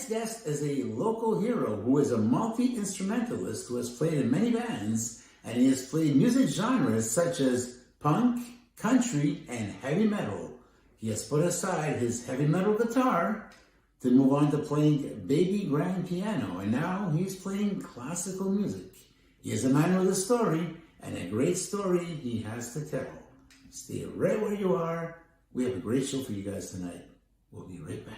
Tonight's guest is a local hero who is a multi-instrumentalist who has played in many bands, and he has played music genres such as punk, country, and heavy metal. He has put aside his heavy metal guitar to move on to playing baby grand piano, and now he's playing classical music. He is a man with a story, and a great story he has to tell. Stay right where you are. We have a great show for you guys tonight. We'll be right back.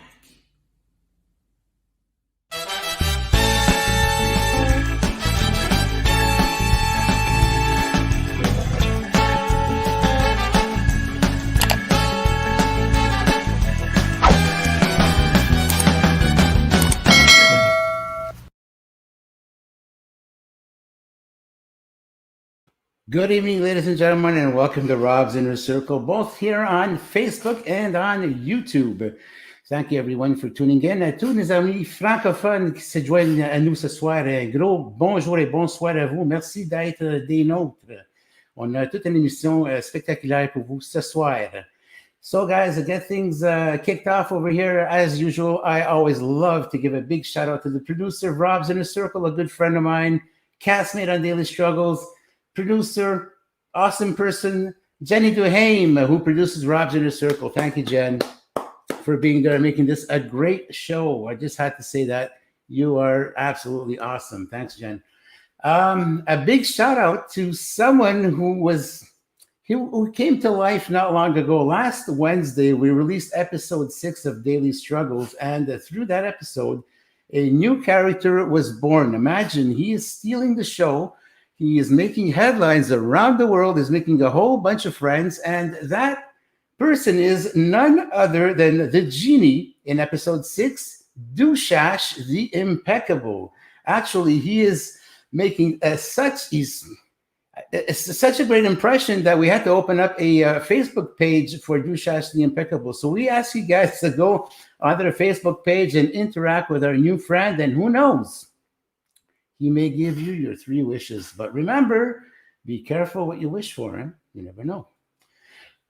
Good evening, ladies and gentlemen, and welcome to Rob's Inner Circle, both here on Facebook and on YouTube. Thank you, everyone, for tuning in. À tous nos amis francophones qui se joignent à nous ce soir, un gros bonjour et bonsoir à vous. Merci d'être des nôtres. On a toute une émission spectaculaire pour vous ce soir. So, guys, to get things kicked off over here, as usual, I always love to give a big shout out to the producer of Rob's Inner Circle, a good friend of mine, castmate on Daily Struggles, producer, awesome person, Jenny DuHaime, who produces Rob's Inner Circle. Thank you, Jen, for being there and making this a great show. I just had to say that. You are absolutely awesome. Thanks, Jen. A big shout out to someone who came to life not long ago. Last Wednesday, we released episode 6 of Daily Struggles, and through that episode, a new character was born. Imagine, he is stealing the show. He is making headlines around the world, is making a whole bunch of friends, and that person is none other than the genie in episode 6, DuHaime the Impeccable. Actually, he is making such a great impression that we had to open up a Facebook page for DuHaime the Impeccable. So we ask you guys to go onto the Facebook page and interact with our new friend, and who knows? He may give you your 3 wishes. But remember, be careful what you wish for. Huh? You never know.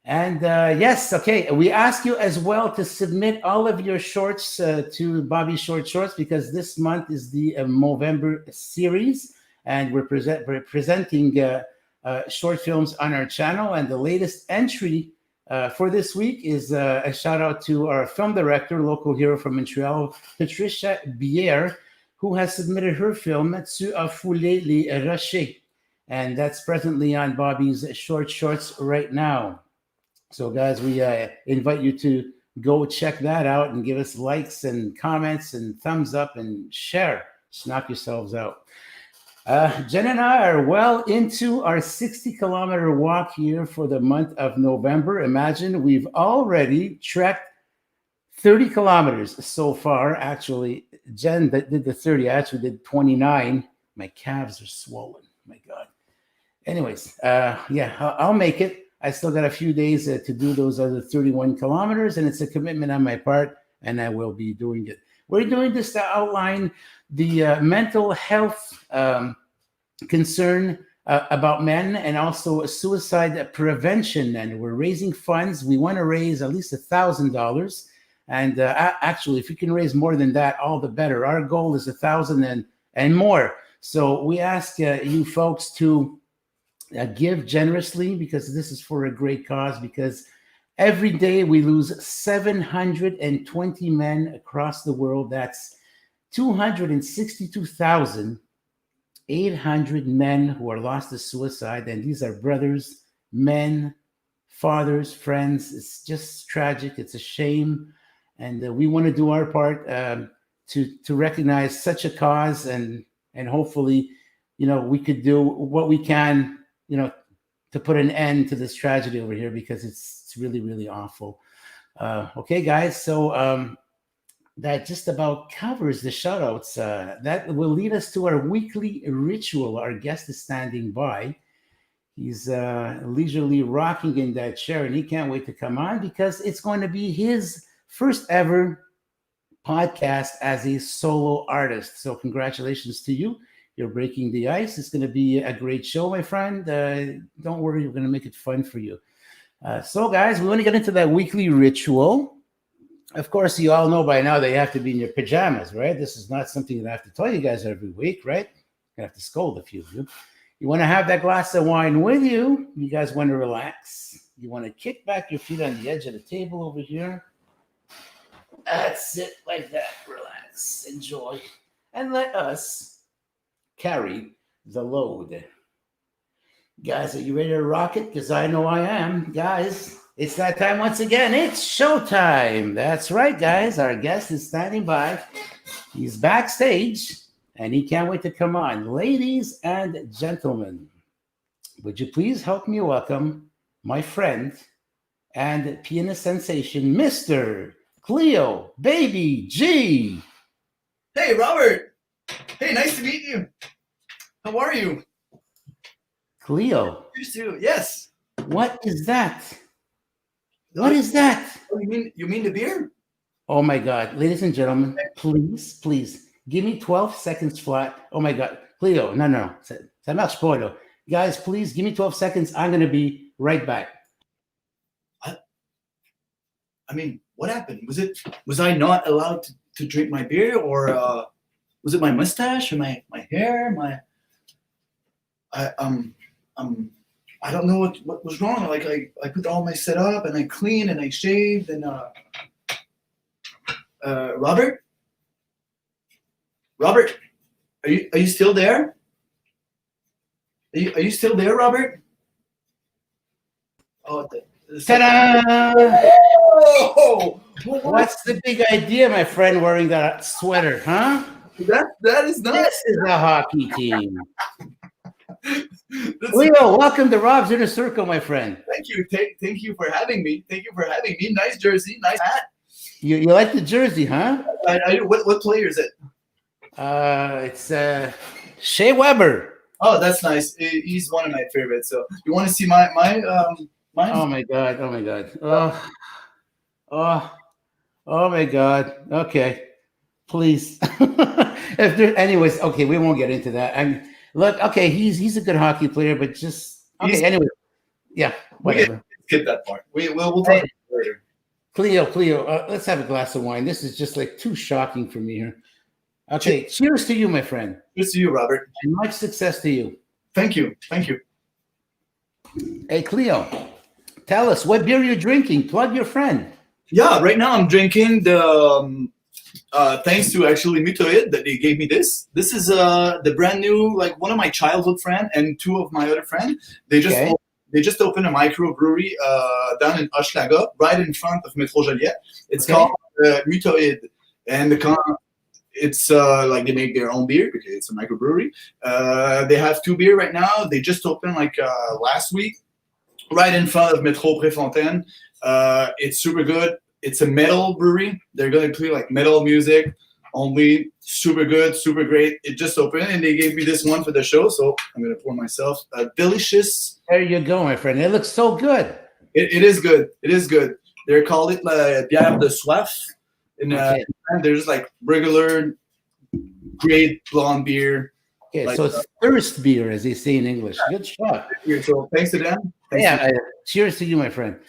And yes, okay, we ask you as well to submit all of your shorts to Bobby Short Shorts, because this month is the Movember series, and we're presenting short films on our channel. And the latest entry for this week is a shout out to our film director, local hero from Montreal, Patricia Bière, who has submitted her film, Tu as foulé les rochers. And that's presently on Bobby's Short Shorts right now. So, guys, we invite you to go check that out and give us likes and comments and thumbs up and share. Just knock yourselves out. Jen and I are well into our 60-kilometer walk here for the month of November. Imagine we've already trekked 30 kilometers so far. Actually, Jen that did the 30. I actually did 29. My calves are swollen. My God. Anyways, yeah, I'll make it. I still got a few days to do those other 31 kilometers, and it's a commitment on my part, and I will be doing it. We're doing this to outline the mental health concern about men, and also suicide prevention. And we're raising funds. We want to raise at least $1,000. And actually, if you can raise more than that, all the better. Our goal is 1,000 and more. So we ask you folks to give generously, because this is for a great cause. Because every day we lose 720 men across the world. That's 262,800 men who are lost to suicide. And these are brothers, men, fathers, friends. It's just tragic. It's a shame. And we want to do our part to recognize such a cause, and hopefully, we could do what we can, to put an end to this tragedy over here, because it's really, really awful. Okay, guys, so that just about covers the shout-outs. That will lead us to our weekly ritual. Our guest is standing by. He's leisurely rocking in that chair, and he can't wait to come on, because it's going to be his first ever podcast as a solo artist. So congratulations to you. You're breaking the ice. It's going to be a great show, my friend. Don't worry, we're going to make it fun for you. So, guys, we want to get into that weekly ritual. Of course, you all know by now they have to be in your pajamas, right? This is not something that I have to tell you guys every week, right? I have to scold a few of you. You want to have that glass of wine with you. You guys want to relax. You want to kick back your feet on the edge of the table over here. That's it, like that. Relax, enjoy, and let us carry the load. Guys, are you ready to rock it? Because I know I am. Guys, it's that time once again. It's showtime. That's right, guys. Our guest is standing by. He's backstage, and he can't wait to come on. Ladies and gentlemen, would you please help me welcome my friend and pianist sensation, Mr. Cleo Baby G. Hey, Robert. Hey, nice to meet you. How are you? Cleo. Used to, yes. What is that? What is that? Oh, you mean the beer? Oh my God. Ladies and gentlemen, please, give me 12 seconds flat. Oh my God. Cleo, no. Ça marche pas, là. Guys, please give me 12 seconds. I'm going to be right back. I mean, what happened? Was I not allowed to drink my beer, or was it my mustache or my hair? I don't know what was wrong. Like I put all my set up and I cleaned and I shaved and Robert, are you still there? Are you still there, Robert? Oh, ta-da! Oh! What's the big idea, my friend, wearing that sweater, huh? That is nice. This is a hockey team. Leo, welcome to Rob's Inner Circle, my friend. Thank you. Thank you for having me. Nice jersey, nice hat. You like the jersey, huh? I do. What player is it? It's Shea Weber. Oh, that's nice. He's one of my favorites. So you want to see my Oh my God. Oh my God. Okay. Please. Anyways, okay, we won't get into that. Look, okay, he's a good hockey player, but just okay, anyway. Yeah, whatever. Skip that part. We'll talk later. Cleo, let's have a glass of wine. This is just like too shocking for me here. Okay, cheers to you, my friend. Cheers to you, Robert. And much success to you. Thank you. Hey, Cleo, tell us what beer you're drinking. Plug your friend. Yeah, right now I'm drinking the thanks to actually Mutoid that they gave me this. This is the brand new, like one of my childhood friends and two of my other friends. They just opened a microbrewery down in Hochelaga, right in front of Metro Joliet. It's called Mutoid, and it's like they make their own beer because it's a microbrewery. They have two beer right now. They just opened like last week, right in front of Metro Préfontaine. It's super good. It's a metal brewery. They're going to play like metal music only. Super good, super great. It just opened and they gave me this one for the show. So I'm going to pour myself a delicious. There you go, my friend. It looks so good. It is good. It is good. They're called it bière de soif. And there's like regular, great blonde beer. Okay, like, so it's thirst beer, as they say in English. Good shot. So thanks to them. Cheers to you, my friend.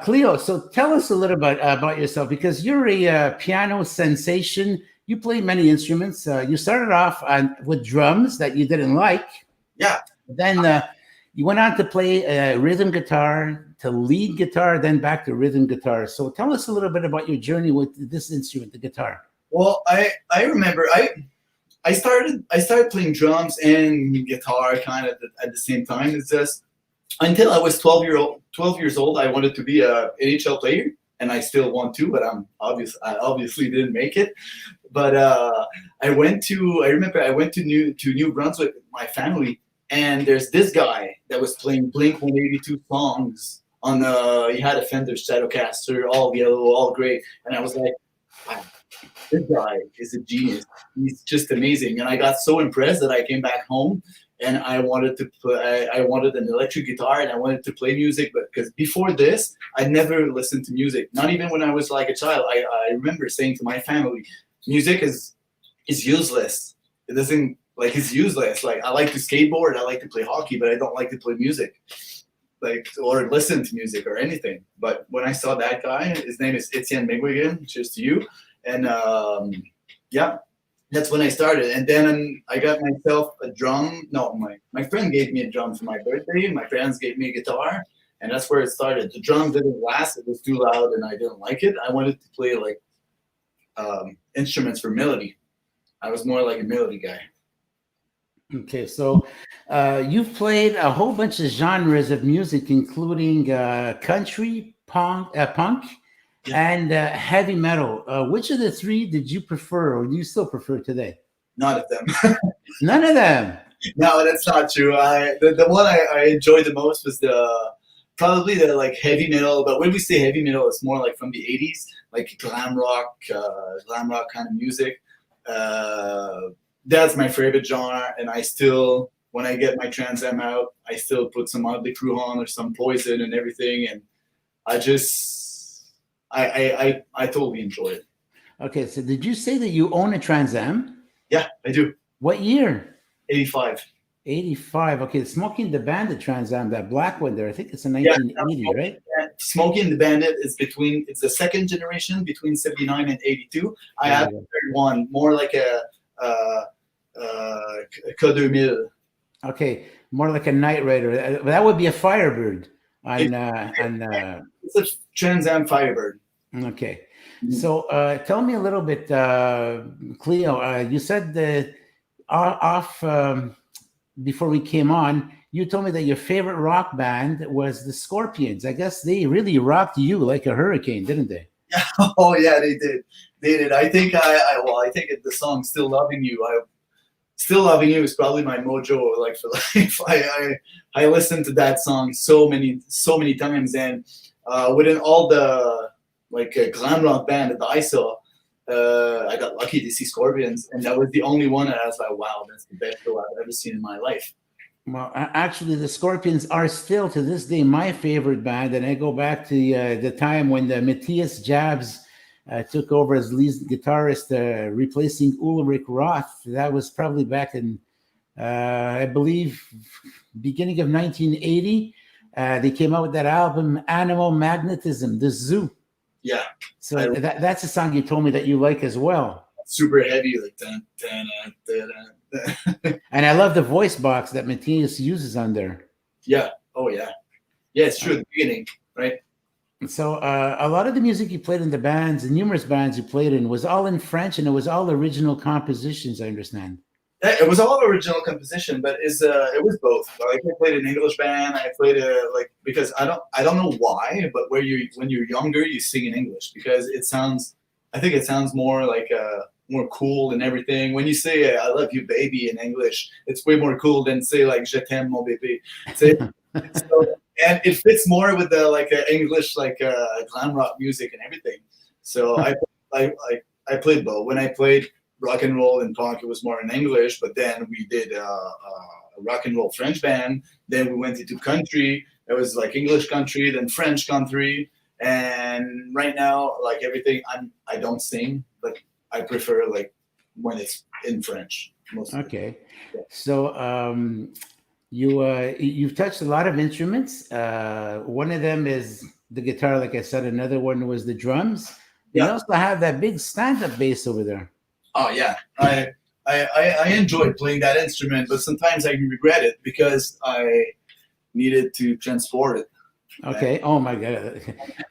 Cleo, so tell us a little bit about yourself, because you're a piano sensation. You play many instruments. You started off with drums that you didn't like. Yeah. Then you went on to play rhythm guitar, to lead guitar, then back to rhythm guitar. So tell us a little bit about your journey with this instrument, the guitar. Well, I remember I started playing drums and guitar kind of at the same time. It's just until I was 12 years old, I wanted to be a NHL player, and I still want to, but I obviously didn't make it. But I remember I went to New Brunswick with my family, and there's this guy that was playing Blink-182 songs on he had a Fender Stratocaster, all yellow, all gray, and I was like, wow, this guy is a genius. He's just amazing. And I got so impressed that I came back home and I wanted an electric guitar and I wanted to play music. But because before this, I never listened to music, not even when I was like a child. I remember saying to my family, music is useless. It doesn't, like, it's useless. Like, I like to skateboard, I like to play hockey, but I don't like to play music. like or listen to music or anything. But when I saw that guy, his name is Etienne Miguigan, cheers to you. And yeah, that's when I started. And then I got myself a drum. No, my friend gave me a drum for my birthday. My parents gave me a guitar. And that's where it started. The drum didn't last. It was too loud and I didn't like it. I wanted to play like instruments for melody. I was more like a melody guy. Okay, so you've played a whole bunch of genres of music, including country, punk, and heavy metal. Which of the three did you prefer, or do you still prefer today? None of them. None of them. No, that's not true. The one I enjoyed the most was probably the like heavy metal. But when we say heavy metal, it's more like from the 80s, like glam rock kind of music. That's my favorite genre, and I still, when I get my Trans Am out, I still put some Motley Crue on or some Poison and everything, and I totally enjoy it. Okay, so did you say that you own a Trans Am? Yeah, I do. What year? 85. 85. Okay, Smoking the Bandit Trans Am, that black one there. I think it's a 1980, right? Smokey and the Bandit is it's the second generation between 79 and 82. I have the third one, more like a K2000. Okay, more like a Night Rider. That would be a Firebird. It's a Trans Am Firebird. Okay, so tell me a little bit, Cleo. You said that before we came on, you told me that your favorite rock band was the Scorpions. I guess they really rocked you like a hurricane, didn't they? Oh yeah, they did. They did. I think I think the song "Still Loving You." "Still Loving You" is probably my mojo, like for life. I listened to that song so many times, and within all the like glam rock band that I saw, I got lucky to see Scorpions, and that was the only one that I was like, wow, that's the best show I've ever seen in my life. Well, actually, the Scorpions are still to this day my favorite band, and I go back to the time when the Matthias Jabs took over as lead guitarist, replacing Ulrich Roth. That was probably back in, I believe, beginning of 1980. They came out with that album, Animal Magnetism, The Zoo. Yeah. So that's a song you told me that you like as well. Super heavy, like dun, dun, dun, dun, dun. And I love the voice box that Matthias uses on there. Yeah. Oh yeah. Yeah, it's true at the beginning, right? So a lot of the music you played in the bands, the numerous bands you played in, was all in French, and it was all original compositions, I understand. Yeah, it was all original composition, but it was both. Like I played an English band. I played because I don't know why, but when you're younger, you sing in English because I think it sounds more like more cool and everything. When you say "I love you, baby" in English, it's way more cool than say like "Je t'aime, mon bébé." And it fits more with the English glam rock music and everything. So I played both. When I played rock and roll and punk, it was more in English, but then we did a rock and roll French band. Then we went into country. It was like English country, then French country. And right now, like everything, I don't sing, but I prefer like when it's in French. Mostly. Okay. Yeah. So you've touched a lot of instruments. One of them is the guitar, like I said. Another one was the drums. You also have that big stand-up bass over there. Oh yeah, I enjoyed playing that instrument, but sometimes I regret it because I needed to transport it. Okay. Oh my God.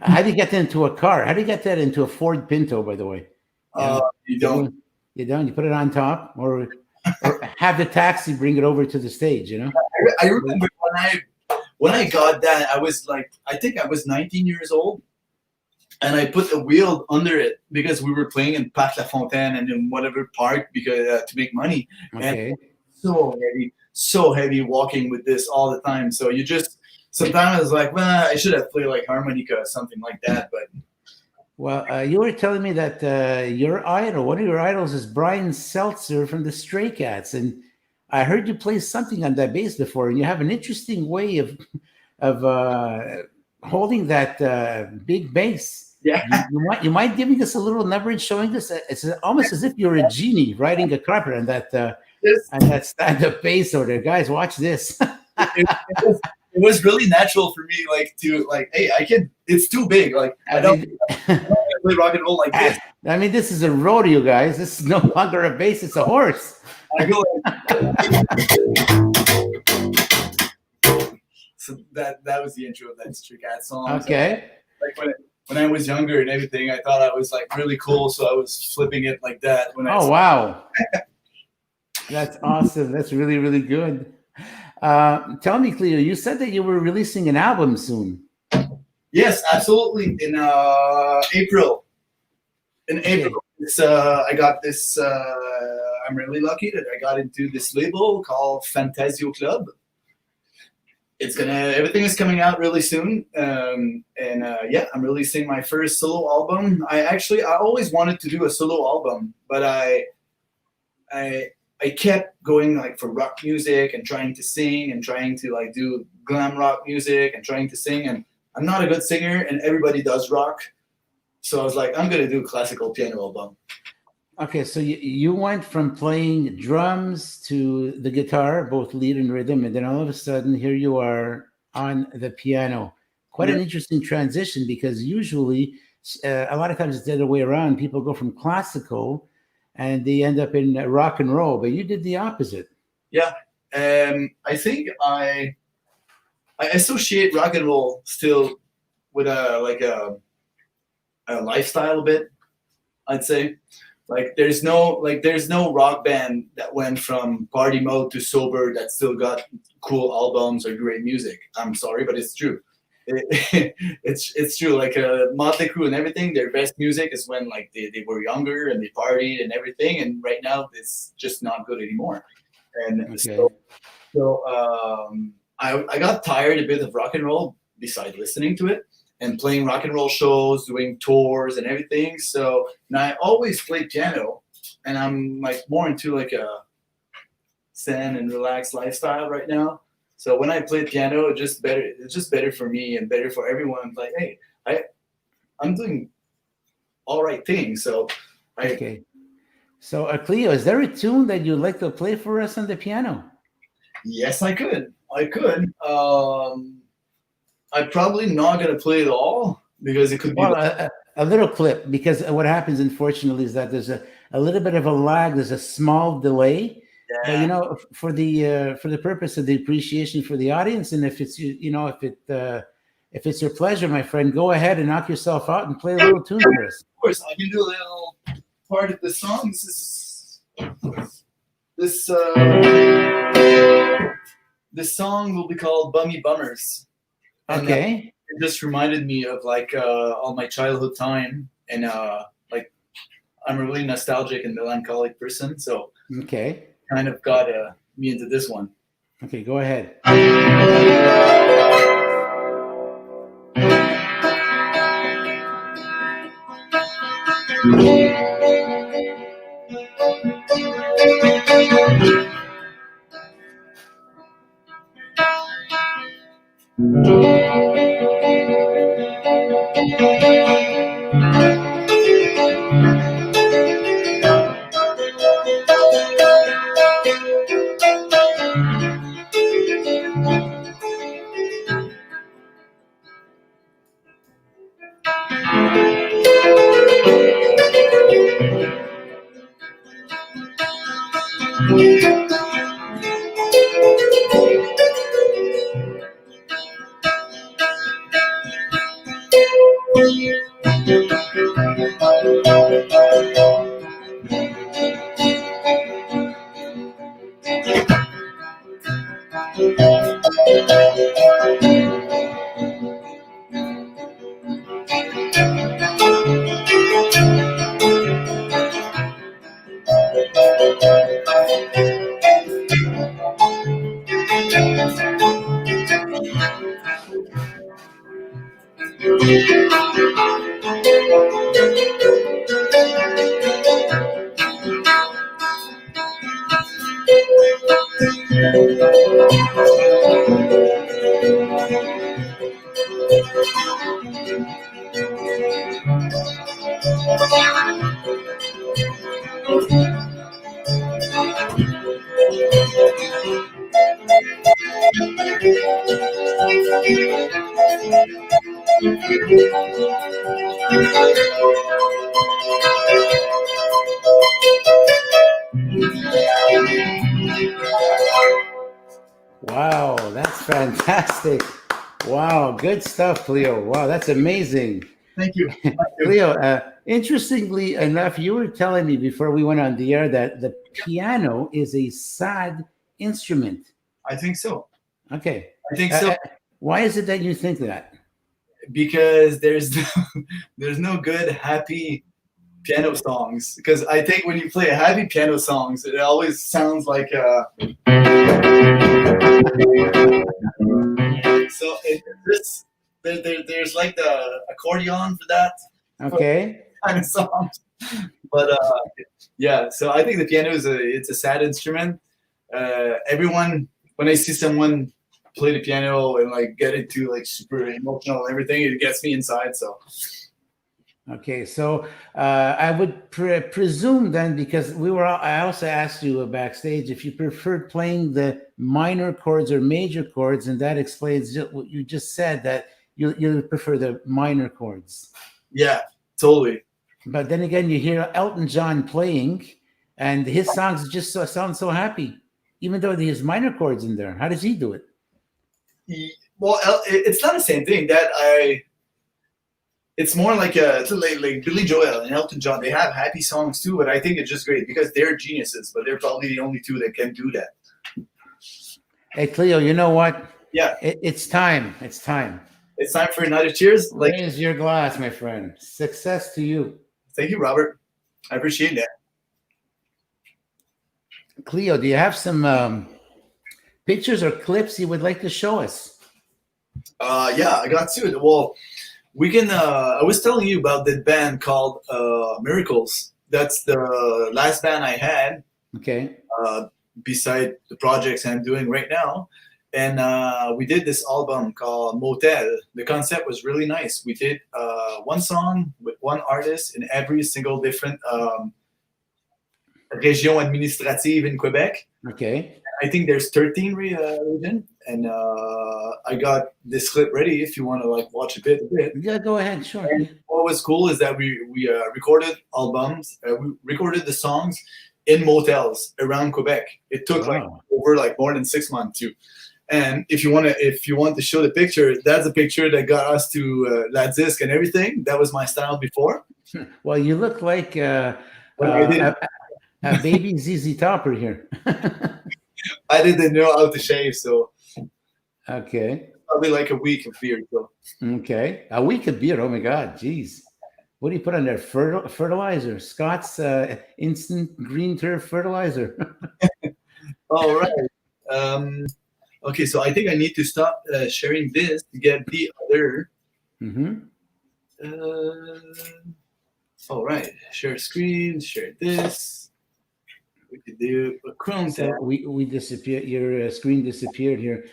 How do you get that into a car? How do you get that into a Ford Pinto, by the way? You don't. You don't. You put it on top, or have the taxi bring it over to the stage. You know. I remember when I got that, I think I was 19 years old. And I put a wheel under it because we were playing in Parc La Fontaine and in whatever park because to make money. Okay. And so heavy walking with this all the time. So you just sometimes I was like, well, I should have played like harmonica or something like that. But well, you were telling me that one of your idols is Brian Seltzer from the Stray Cats, and I heard you play something on that bass before, and you have an interesting way of holding that big bass. Yeah. You mind giving us a little number and showing us? It's almost as if you're a genie riding a carpet on that stand-up bass over there. Guys, watch this. it it was really natural for me, like to like, hey, I can. It's too big. Like I don't play rock and roll like this. I mean, this is a rodeo, guys. This is no longer a bass; it's a horse. I go so that was the intro of that Streetcat song. Okay. So, like when I was younger and everything, I thought I was like really cool, so I was flipping it like that. Oh wow, that's awesome. That's really, really good. Tell me, Cleo, you said that you were releasing an album soon. Yes, absolutely. In April. In April, I got this. I'm really lucky that I got into this label called Fantasio Club. Everything is coming out really soon, yeah, I'm releasing my first solo album. I always wanted to do a solo album, but I kept going like for rock music and trying to sing and trying to like do glam rock music and trying to sing, and I'm not a good singer and everybody does rock, so I was like, I'm gonna do a classical piano album. Okay, so you went from playing drums to the guitar, both lead and rhythm, and then all of a sudden here you are on the piano. Quite an interesting transition, because usually a lot of times it's the other way around. People go from classical and they end up in rock and roll, but you did the opposite. Yeah, I think I associate rock and roll still with a lifestyle a bit, I'd say. Like there's no rock band that went from party mode to sober that still got cool albums or great music. I'm sorry, but it's true. It's true. Like Motley Crue and everything, their best music is when like they were younger and they partied and everything. And right now it's just not good anymore. And okay. I got tired a bit of rock and roll besides listening to it. And playing rock and roll shows, doing tours and everything. So now I always play piano, and I'm like more into like a zen and relaxed lifestyle right now. So when I play piano, it's just better for me and better for everyone. Like, hey, I'm doing all right things. So okay. So Cleo, is there a tune that you'd like to play for us on the piano? Yes, I could. I'm probably not going to play it all because it could be... Well, a little clip, because what happens, unfortunately, is that there's a little bit of a lag. There's a small delay. Yeah. But, you know, for the purpose of the appreciation for the audience, and if it's, you know, if it's your pleasure, my friend, go ahead and knock yourself out and play a little tune for us. Of course, I can do a little part of the song. This song will be called Bummy Bummers. Okay. It just reminded me of like all my childhood time, and like I'm a really nostalgic and melancholic person, so okay, kind of got me into this one. Okay, go ahead. Wow, that's fantastic. Wow, good stuff, Cleo. Wow, that's amazing. Thank you. Thank you. Cleo, interestingly enough, you were telling me before we went on the air that the piano is a sad instrument. I think so. Okay. I think so. Why is it that you think that? Because there's no good happy piano songs. Because I think when you play happy piano songs, it always sounds like so there's like the accordion for that. Okay. Kind of songs. But yeah, so I think the piano it's a sad instrument. Everyone, when I see someone play the piano and like get into like super emotional and everything, it gets me inside. So okay, so I would presume then, because I also asked you backstage if you preferred playing the minor chords or major chords, and that explains what you just said, that you prefer the minor chords. Yeah, totally. But then again, you hear Elton John playing, and his songs just sound so happy, even though there's minor chords in there. How does he do it? Well, it's not the same thing. It's more like Billy Joel and Elton John. They have happy songs too, but I think it's just great because they're geniuses. But they're probably the only two that can do that. Hey, Cleo, you know what? Yeah, it's time. It's time. It's time for another cheers. Raise your glass, my friend. Success to you. Thank you, Robert. I appreciate that. Cleo, do you have some pictures or clips you would like to show us? Yeah, I got to it. Well, we can. I was telling you about the band called Miracles. That's the last band I had. Okay. Beside the projects I'm doing right now. And we did this album called Motel. The concept was really nice. We did one song with one artist in every single different région administrative in Quebec. Okay. I think there's 13 regions. And I got this clip ready if you want to like watch a bit. Yeah, go ahead. Sure. And what was cool is that we recorded albums. We recorded the songs in motels around Quebec. It took over more than 6 months too. And if you want to show the picture, that's a picture that got us to La Disque and everything. That was my style before. Well, you look like a baby ZZ Topper here. I didn't know how to shave, so okay. Probably like a week of beard. So. Okay, a week of beard. Oh my God, jeez. What do you put on there? Fertilizer, Scott's instant green turf fertilizer. All right. Okay, so I think I need to stop sharing this to get the other. All right, share screen, share this. We could do a Chrome tab. So we disappeared. Your screen disappeared here.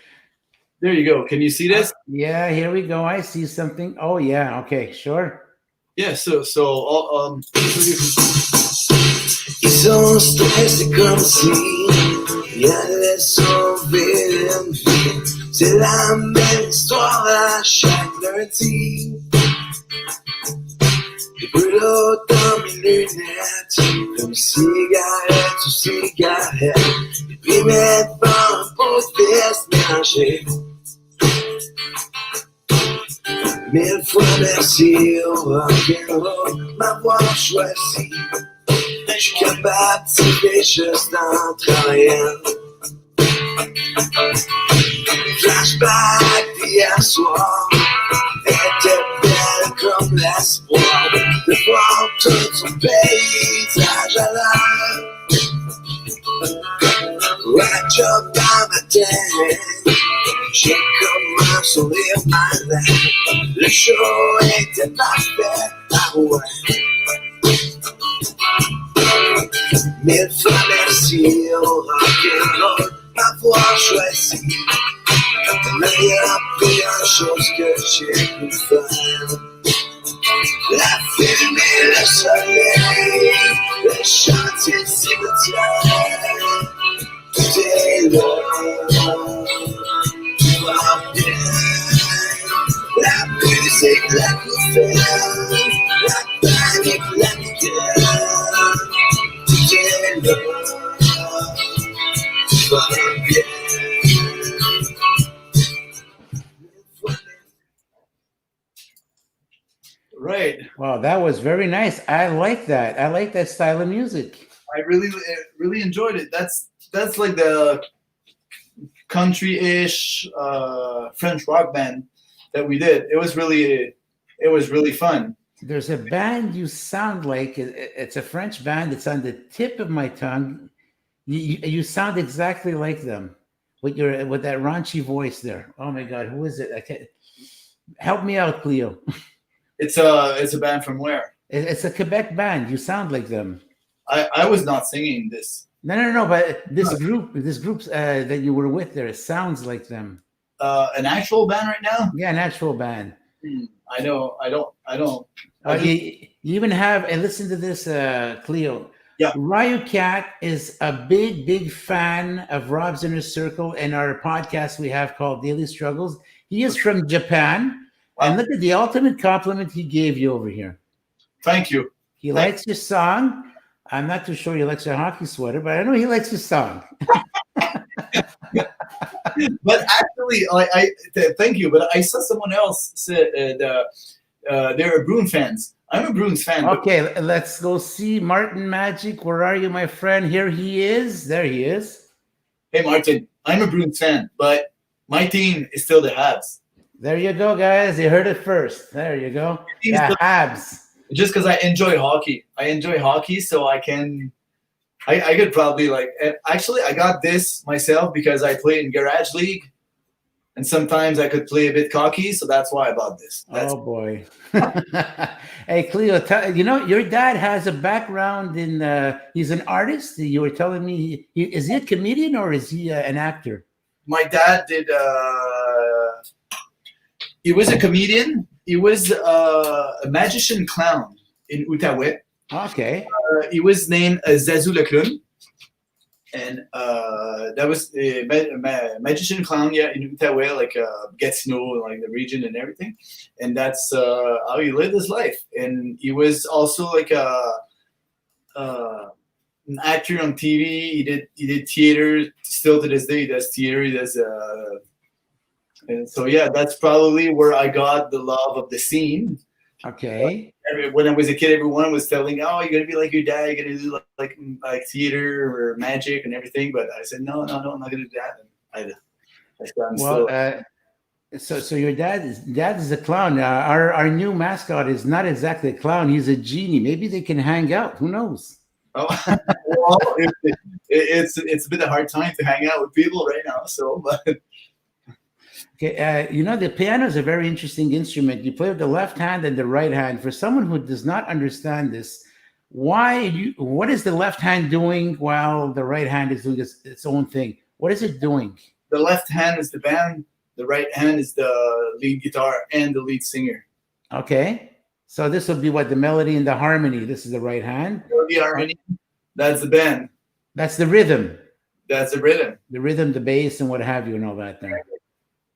There you go. Can you see this? Yeah, here we go. I see something. Oh yeah. Okay, sure. Yeah. So. Ils sont stressés comme si il allait sauver une vie. C'est la même histoire à chaque lundi. Des brûlots dans mes lunettes, comme cigarette ou cigarette. Et puis mes bancs pour pièces mélangées. 1000 fois merci au rock'n'roll m'avoir choisi. Je suis capable de vivre juste en travaillant. Flashback d'hier soir était belle comme l'espoir de voir tout son paysage à l'air. Ouais, job à matin, j'ai comme un sourire malin. Le show était parfait, ah ouais. 1000 fois merci au rock'n'roll m'avoir choisi. Mais il y a plusieurs choses que j'ai pu faire. La fumée, le soleil, le chantier, le cimetière. Tout est là, tout va bien. sick like a fan, like panic, like a gun. Together, Right. Wow, that was very nice. I like that. I like that style of music. I really enjoyed it. That's like the country-ish French rock band that we did. It was really fun. There's a band you sound like. It's a French band. It's on the tip of my tongue. You sound exactly like them with that raunchy voice there. Oh my God, who is it? I can't. Help me out, Cleo. It's a band from where? It's a Quebec band. You sound like them. I was not singing this. No. But this group that you were with there, it sounds like them. An actual band right now? Yeah, an actual band. I know. I don't. You even have, and listen to this, Cleo. Yeah. Ryoukat is a big fan of Rob's Inner Circle and our podcast we have called Daily Struggles. He is from Japan. Wow. And look at the ultimate compliment he gave you over here. Thank you. He likes your song. I'm not too sure he likes your hockey sweater, but I know he likes your song. But actually, thank you. But I saw someone else say they're Bruin fans. I'm a Bruins fan. Okay, let's go see Martin Magic. Where are you, my friend? Here he is. There he is. Hey, Martin. I'm a Bruins fan, but my team is still the Habs. There you go, guys. You heard it first. There you go. The Habs. Just because I enjoy hockey. So I could probably actually I got this myself because I play in Garage League. And sometimes I could play a bit cocky, so that's why I bought this. Oh, boy. Hey, Cleo, your dad has a background in, he's an artist. You were telling me, is he a comedian or is he an actor? My dad did, he was a comedian. He was a magician clown in Outaouais. Okay. He was named Zazou le Clown. And that was a magician clown, yeah, in Outaouais, like Gatineau, like the region and everything. And that's how he lived his life. And he was also like an actor on TV. He did theater. Still to this day, he does theater. He does. And so yeah, that's probably where I got the love of the scene. Okay. When I was a kid, everyone was telling, "Oh, you're gonna be like your dad. You're gonna do like theater or magic and everything." But I said, "No, I'm not gonna do that." So your dad is a clown. Our new mascot is not exactly a clown. He's a genie. Maybe they can hang out. Who knows? Oh, well, it's been a hard time to hang out with people right now. So, but. Okay, the piano is a very interesting instrument. You play with the left hand and the right hand. For someone who does not understand this, what is the left hand doing while the right hand is doing its own thing? What is it doing? The left hand is the band. The right hand is the lead guitar and the lead singer. Okay, so this will be what, the melody and the harmony. This is the right hand. The harmony. That's the band. That's the rhythm. That's the rhythm. The rhythm, the bass, and what have you, and all that there.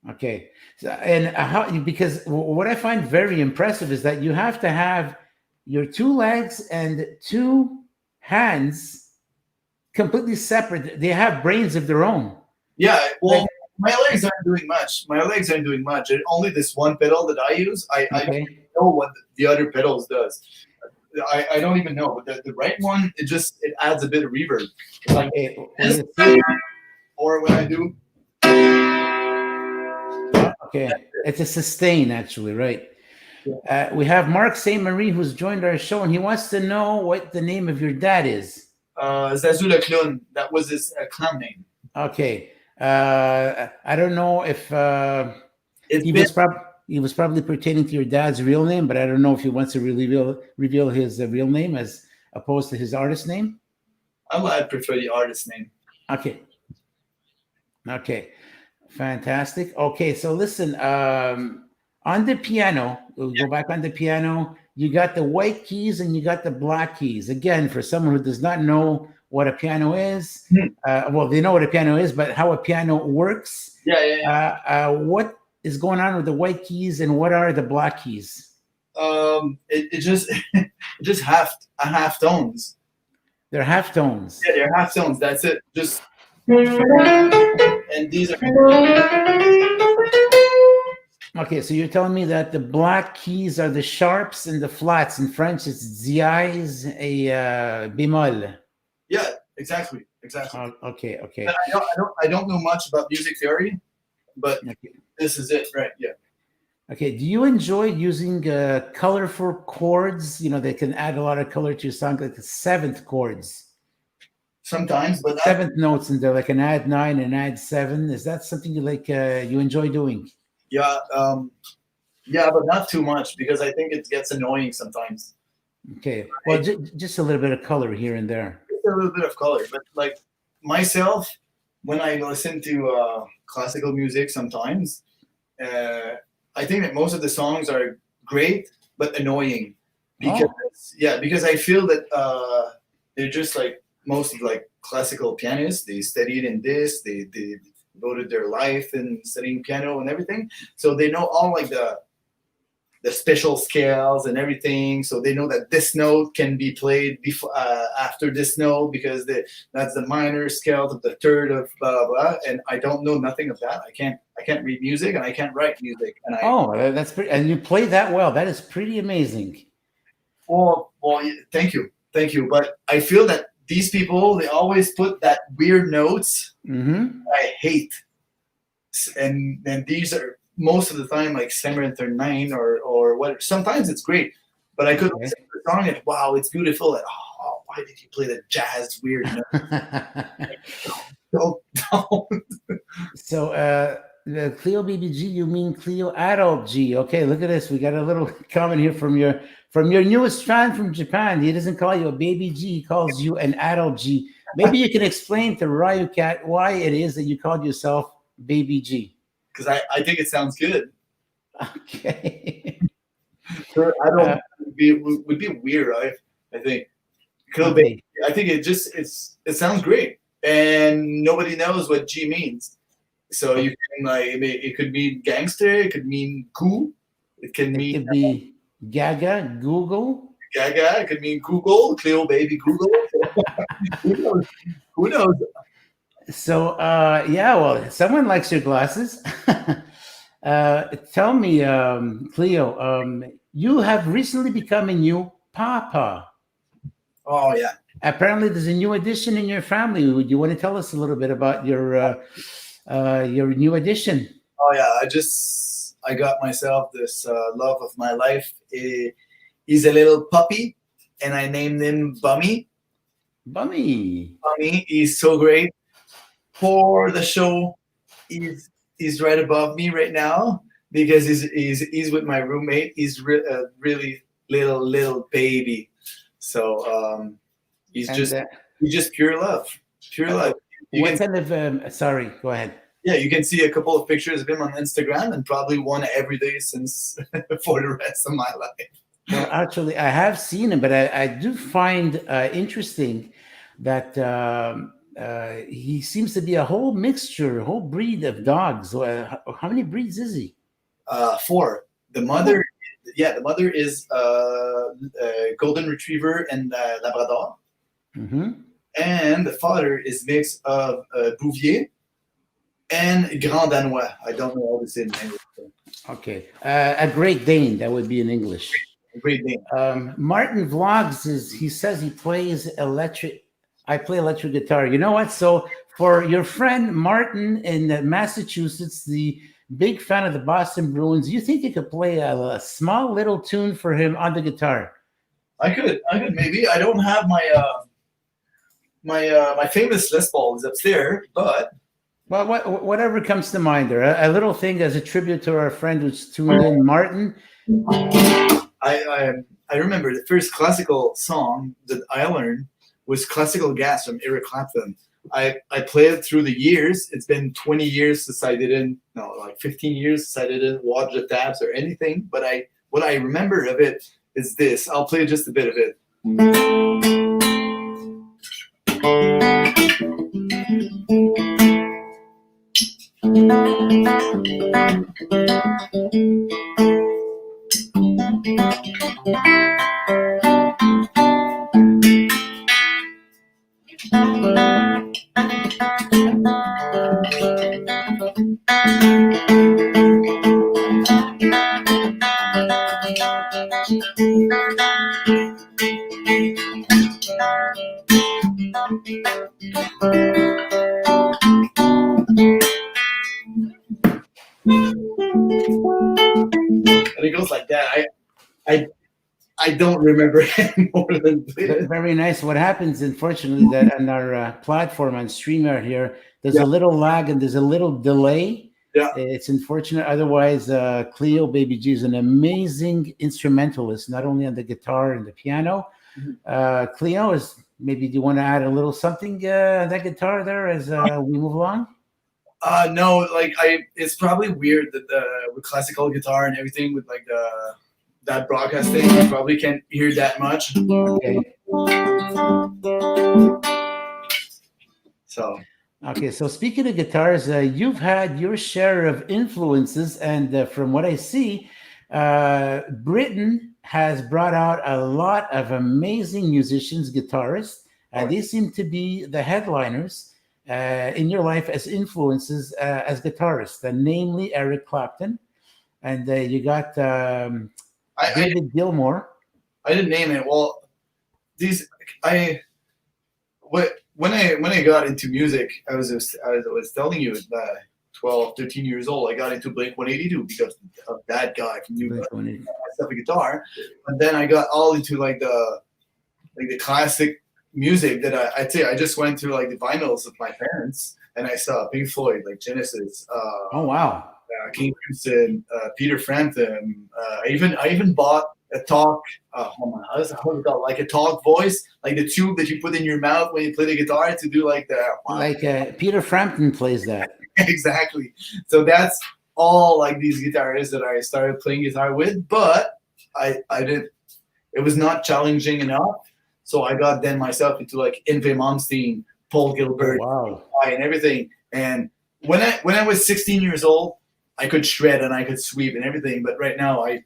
Okay, so, and because what I find very impressive is that you have to have your two legs and two hands completely separate. They have brains of their own. Yeah, well, my legs aren't doing much. Only this one pedal that I use. I don't know what the other pedals does. I don't even know. But the right one, it adds a bit of reverb. Like, or when I do. Okay, it's a sustain, actually, right? Yeah. We have Mark St. Marie who's joined our show, and he wants to know what the name of your dad is. Zazou le Clown. That was his clown name. Okay. I don't know if he was probably pertaining to your dad's real name, but I don't know if he wants to reveal his real name as opposed to his artist name. I prefer the artist name. Okay. Fantastic. Okay, so listen, on the piano, we'll go back on the piano. You got the white keys and you got the black keys. Again, for someone who does not know what a piano is, well, they know what a piano is, but how a piano works. Yeah. What is going on with the white keys and what are the black keys? It just it just half tones. They're half tones. Yeah, they're half tones. That's it. Just and these are Okay, so you're telling me that the black keys are the sharps and the flats. In French, it's dièse et bémol. yeah, exactly. Okay. And I don't know much about music theory, but Okay. this is it, right? Yeah. Okay. Do you enjoy using colorful chords? You know, they can add a lot of color to your song, like the seventh chords, Sometimes, but seventh notes, and they can add 9 and add 7. Is that something you like? You enjoy doing? yeah, but not too much because I think it gets annoying sometimes. Okay. Well, just a little bit of color here and there. Just a little bit of color, but like myself, when I listen to classical music, sometimes I think that most of the songs are great but annoying because I feel that they're just like most of like classical pianists. They studied in this, they devoted their life in studying piano and everything, so they know all like the special scales and everything, so they know that this note can be played before after this note because that's the minor scale of the third of blah blah blah. And I don't know nothing of that. I can't read music and I can't write music. And that's pretty. And you play that well. That is pretty amazing. well, thank you. But I feel that these people, they always put that weird notes. Mm-hmm. I hate, and these are most of the time like 7th or 9 or what. Sometimes it's great, but I could listen to the song and wow, it's beautiful. And oh, why did you play the jazz weird note? Don't. So, the Cleo Baby G, you mean Cleo Adult G? Okay, look at this. We got a little comment here from your newest fan from Japan. He doesn't call you a baby G; he calls you an adult G. Maybe you can explain to Ryoukat why it is that you called yourself Baby G. Because I think it sounds good. Okay. Sure, I don't. Would be weird. I think. Okay. I think it sounds great, and nobody knows what G means. So you can like it could mean gangster. It could mean cool. It can It mean could be Gaga, Google. Gaga. It could mean Google. Cleo Baby Google. Who knows? So, yeah, well, someone likes your glasses. Tell me, Cleo, you have recently become a new papa. Oh yeah. Apparently, there's a new addition in your family. Would you want to tell us a little bit about your new addition? Oh yeah. I got myself this love of my life. He's a little puppy, and I named him Bummy. Bummy. He's so great. For the show, he's right above me right now because he's with my roommate. He's really little baby, so he's just pure love, pure love. Sorry, go ahead. Yeah, you can see a couple of pictures of him on Instagram, and probably one every day since for the rest of my life. Well, actually, I have seen him, but I do find interesting that he seems to be a whole mixture, a whole breed of dogs. How many breeds is he? 4. The mother is Golden Retriever and Labrador. Mm-hmm. And the father is mix of Bouvier and Grand Danois. I don't know all this in English. Okay. A Great Dane, that would be in English. Great Dane. Martin Vlogs he says he plays electric. I play electric guitar. You know what? So for your friend Martin in Massachusetts, the big fan of the Boston Bruins, you think you could play a small little tune for him on the guitar? I could maybe. I don't have my my famous Les Paul is upstairs, but well, whatever comes to mind there. A little thing as a tribute to our friend who's tuned in, Martin. I remember the first classical song that I learned was Classical Gas from Eric Clapton. I played it through the years. It's been 20 years since I didn't, no, like 15 years since I didn't watch the tabs or anything. But what I remember of it is this. I'll play just a bit of it. And it goes like that. I don't remember any more than this. Very nice. What happens, unfortunately, that on our platform on StreamYard here, there's Yeah. a little lag and there's a little delay. Yeah. It's unfortunate. Otherwise, Cleo Baby G is an amazing instrumentalist, not only on the guitar and the piano. Mhm. Cleo, is maybe do you want to add a little something on that guitar there as we move along? No, like it's probably weird that with classical guitar and everything with like that broadcasting, you probably can't hear that much. Okay. So Okay, so speaking of guitars, you've had your share of influences, and from what I see, Britain has brought out a lot of amazing musicians, guitarists, and they seem to be the headliners in your life as influences as guitarists, namely Eric Clapton, and you got David Gilmour. I didn't name it. Well, these when I got into music, I was telling you at 12, 13 years old, I got into Blink-182 because of that guy from New York. Myself a guitar, and then I got all into like the classic music that I'd say I just went through like the vinyls of my parents, and I saw Pink Floyd, like Genesis. Oh wow! King Crimson, Peter Frampton. I even bought a talk. Oh my, how's it called? Like a talk voice, like the tube that you put in your mouth when you play the guitar to do like the. Like Peter Frampton plays that. Exactly. So that's all like these guitarists that I started playing guitar with, but I didn't. It was not challenging enough, so I got then myself into like Yngwie Malmsteen, Paul Gilbert, and everything. And when I was 16 years old, I could shred and I could sweep and everything. But right now, I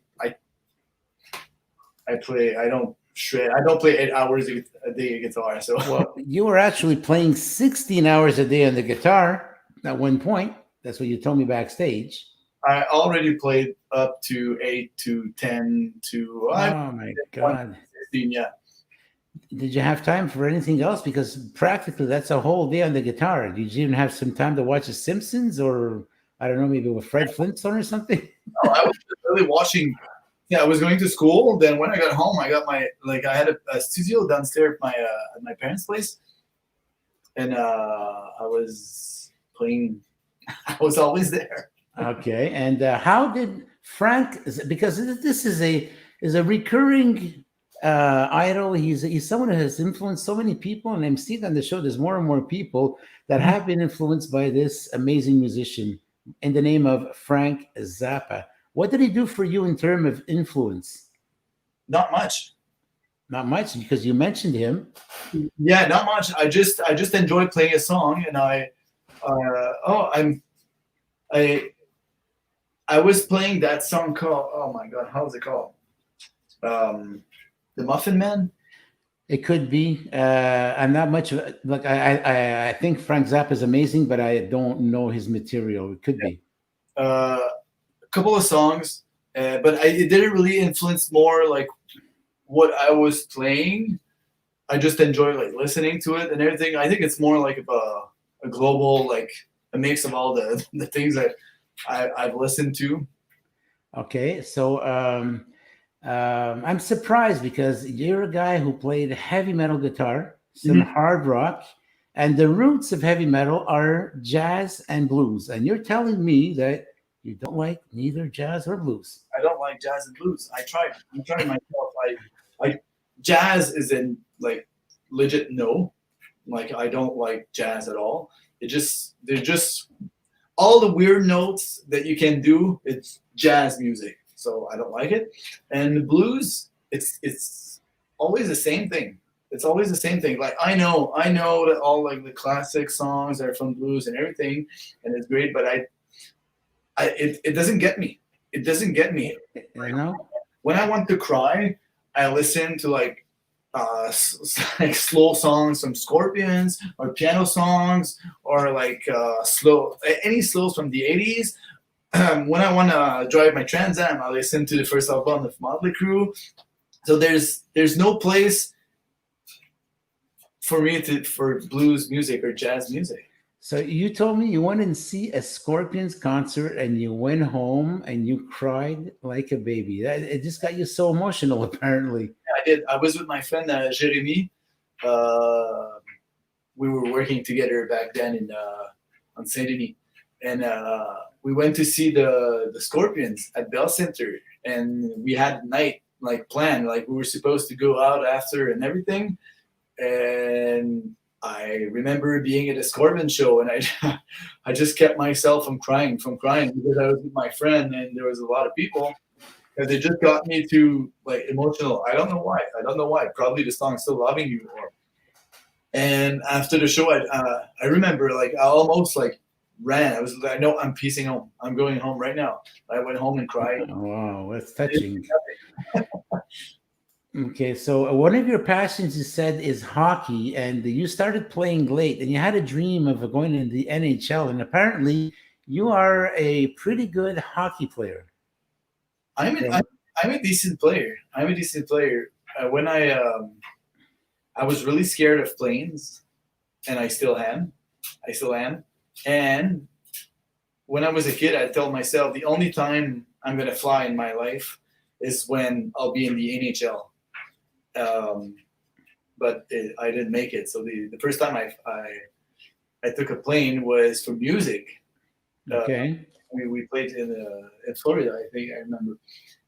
play. I don't shred. I don't play 8 hours a day guitar. So well, you were actually playing 16 hours a day on the guitar at one point. That's what you told me backstage. I already played up to 8 to 10 to. Oh my God! 16, yeah. Did you have time for anything else? Because practically that's a whole day on the guitar. Did you even have some time to watch The Simpsons, or I don't know, maybe with Fred Flintstone or something? No, I was just really watching. Yeah, I was going to school. Then when I got home, I got my I had a studio downstairs at my parents' place, and I was playing. I was always there. Okay, and how did Frank? Because this is a recurring idol. He's someone who has influenced so many people, and I'm seeing on the show there's more and more people that have been influenced by this amazing musician in the name of Frank Zappa. What did he do for you in terms of influence? Not much. Not much, because you mentioned him. Yeah, not much. I just enjoy playing a song, and I was playing that song called, oh my God, how is it called? The Muffin Man. It could be. I'm not much of like I think Frank Zappa is amazing, but I don't know his material. It could be. A couple of songs, but it didn't really influence more like what I was playing. I just enjoy like listening to it and everything. I think it's more like a global, like a mix of all the things that I've listened to. Okay, so I'm surprised because you're a guy who played heavy metal guitar, some hard rock, and the roots of heavy metal are jazz and blues. And you're telling me that you don't like neither jazz or blues. I don't like jazz and blues. I tried myself. Jazz is in like legit no. Like I don't like jazz at all. They're just all the weird notes that you can do. It's jazz music, so I don't like it. And the blues, it's always the same thing. It's always the same thing. Like I know that all like the classic songs are from blues and everything, and it's great. But it doesn't get me. It doesn't get me. You know? When I want to cry, I listen to like like slow songs from Scorpions or piano songs or like any slows from the 80s. When I want to drive my Trans Am, I listen to the first album of Motley Crue. So there's no place for me for blues music or jazz music. So you told me you went and see a Scorpions concert and you went home and you cried like a baby. It just got you so emotional, apparently. I did. I was with my friend Jeremy. We were working together back then on Saint Denis, and we went to see the Scorpions at Bell Center, and we had a night like planned, like we were supposed to go out after and everything, and I remember being at a Scorpion show, and I just kept myself from crying because I was with my friend and there was a lot of people, and it just got me to like emotional. I don't know why. Probably the song "Still Loving You." And after the show, I remember like I almost like ran. I was like, "No, I'm piecing home. I'm going home right now." I went home and cried. Oh, wow, that's touching. Okay, so one of your passions, you said, is hockey, and you started playing late, and you had a dream of going into the NHL, and apparently you are a pretty good hockey player. I'm a decent player. When I was really scared of planes, and I still am. And when I was a kid, I told myself the only time I'm gonna fly in my life is when I'll be in the NHL. But I didn't make it. So the first time I took a plane was for music. Okay. We played in Florida, I think I remember.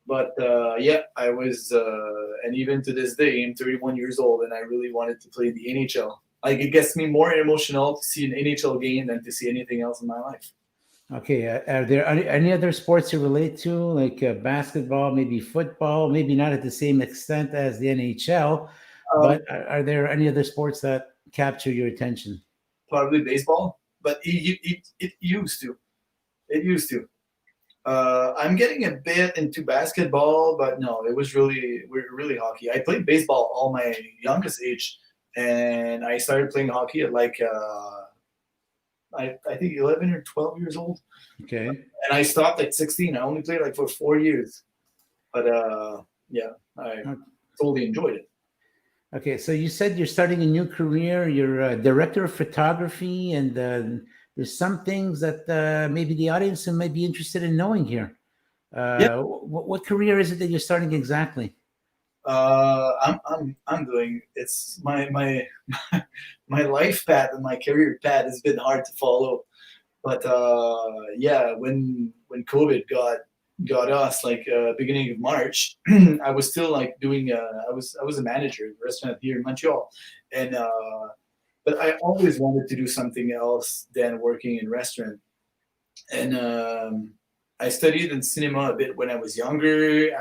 But yeah, I was, and even to this day, I'm 31 years old, and I really wanted to play the NHL. Like it gets me more emotional to see an NHL game than to see anything else in my life. Okay. Are there any other sports you relate to, like basketball, maybe football, maybe not at the same extent as the NHL, but are there any other sports that capture your attention? Probably baseball, but it used to. It used to. I'm getting a bit into basketball, but no, we're really hockey. I played baseball all my youngest age, and I started playing hockey at like I think 11 or 12 years old. Okay. And I stopped at 16. I only played like for 4 years. But yeah, I totally enjoyed it. Okay, so you said you're starting a new career. You're a director of photography, and there's some things that maybe the audience might be interested in knowing here. Yeah. What career is it that you're starting exactly? I'm doing, it's my my life path and my career path has been hard to follow, but yeah, when COVID got us like beginning of March, I was still like doing I was a manager at a restaurant here in Montreal, and but I always wanted to do something else than working in restaurant, and I studied in cinema a bit when I was younger.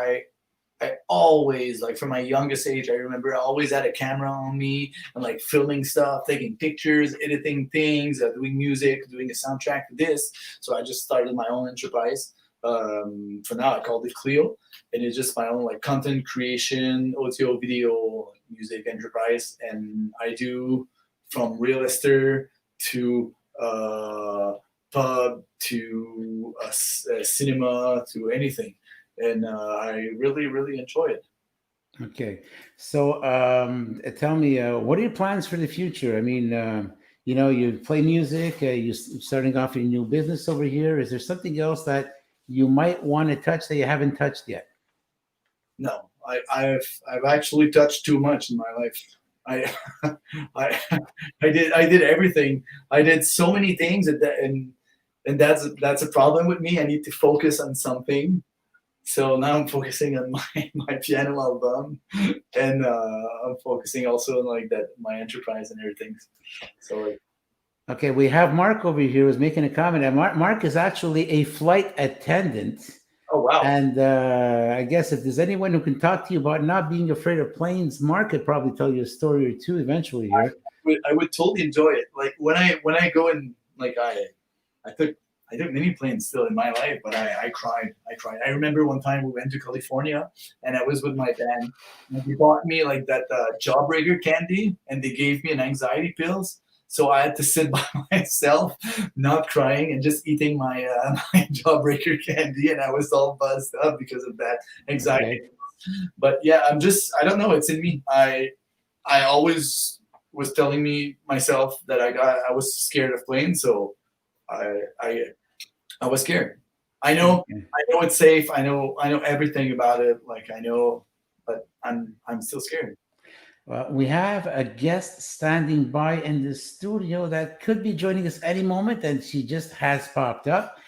I always, like from my youngest age, I remember I always had a camera on me and like filming stuff, taking pictures, editing things, doing music, doing a soundtrack to this. So I just started my own enterprise. For now, I called it Cleo, and it's just my own like content creation, audio, video, music enterprise. And I do from real estate to pub to cinema to anything. And I really, really enjoy it. Okay, so tell me, what are your plans for the future? I mean, you know, you play music, you're starting off a new business over here. Is there something else that you might want to touch that you haven't touched yet? No, I've actually touched too much in my life. I did everything. I did so many things, and that's a problem with me. I need to focus on something. So now I'm focusing on my piano album, and I'm focusing also on like that my enterprise and everything. So like, okay, we have Mark over here who's making a comment. And Mark is actually a flight attendant. oh wow! And I guess if there's anyone who can talk to you about not being afraid of planes, Mark could probably tell you a story or two eventually here. I would totally enjoy it. Like when I go in, like I I did many planes still in my life, but I cried. I remember one time we went to California, and I was with my band, and they bought me like that Jawbreaker candy, and they gave me an anxiety pills. So I had to sit by myself, not crying, and just eating my my Jawbreaker candy, and I was all buzzed up because of that anxiety. Okay. But yeah, I don't know, it's in me. I always was telling me myself that I was scared of planes, so I was scared. I know it's safe. I know everything about it. Like I know, but I'm still scared. Well, we have a guest standing by in the studio that could be joining us any moment, and she just has popped up.